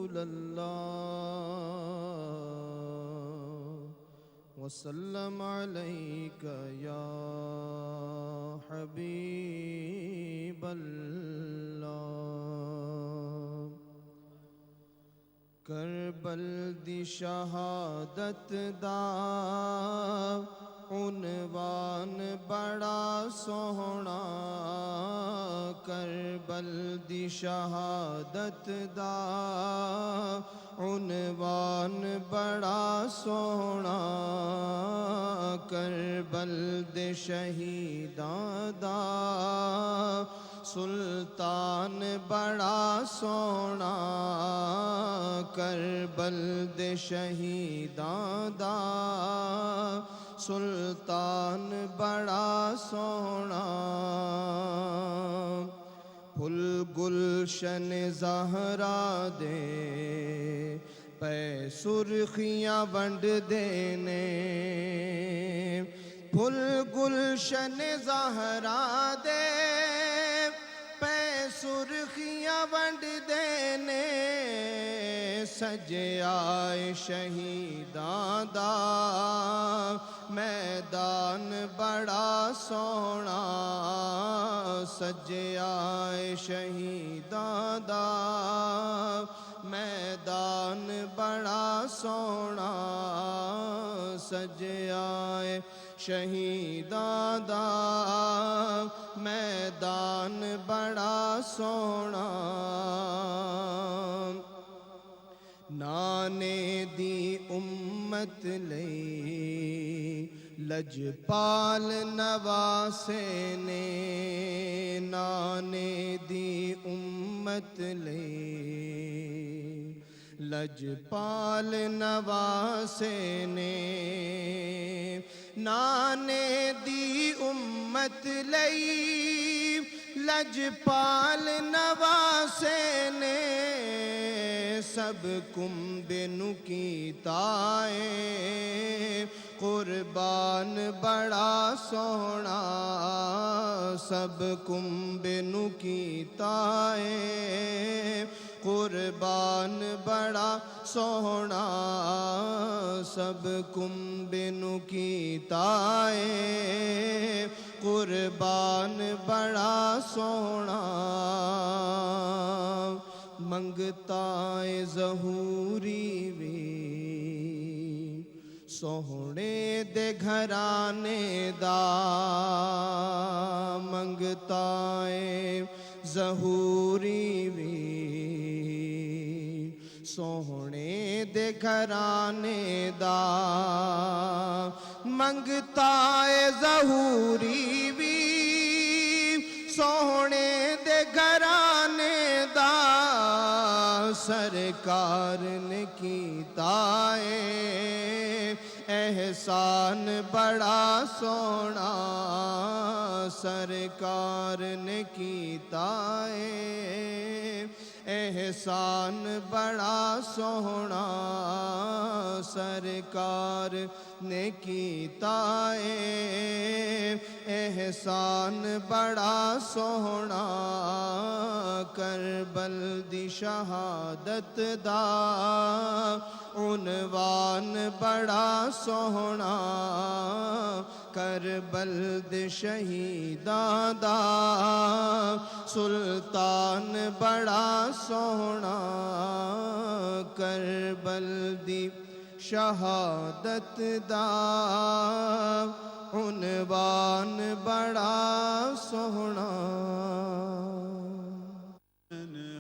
رسول اللہ وسلم علیک یا حبیب اللہ کربل دی شہادت دا عنوان بڑا سوہنا کربل دی شہادت دا عنوان بڑا سوہنا کربل دے شہیداں دا سلطان بڑا سوہنا کربل دے شہیداں دا سلطان بڑا سوہنا پھل گلشن زہرا دے پے سرخیاں ونڈ دینے پھل گلشن زہرا دے پے سرخیاں ونڈ دینے سجائے شہیداں دا میدان بڑا سوہنا سجائے شہیداں دا میدان بڑا سوہنا سجائے شہیداں دا میدان بڑا سوہنا نانے دی امت لئی لجپال نواسے نے نانے دی امت لئی لجپال نواسے نے نانے دی امت لئی لجپال نواسے نے سب کمبے نو کیتا اے قربان بڑا سوہنا سب کمبے نو کیتا اے قربان بڑا سوہنا سب کمبے نو کیتا اے قربان بڑا سوہنا منگتا اے ظہوری وی سوہنے دے گھرانے دا منگتا اے ظہوری وی سوہنے دے گھرانے دا منگتا اے ظہوری وی سوہنے دے گھرانے دا سرکار نے کیتا اے احسان بڑا سوہنا سرکار نے کیتا اے احسان بڑا سوہنا سرکار نے کیتا اے احسان بڑا سوہنا کربل دی شہادت دا عنوان بڑا سوہنا کربل دے شہیداں دا سلطان بڑا سوہنا کربل دی شہادت دا عنوان بڑا سوہنا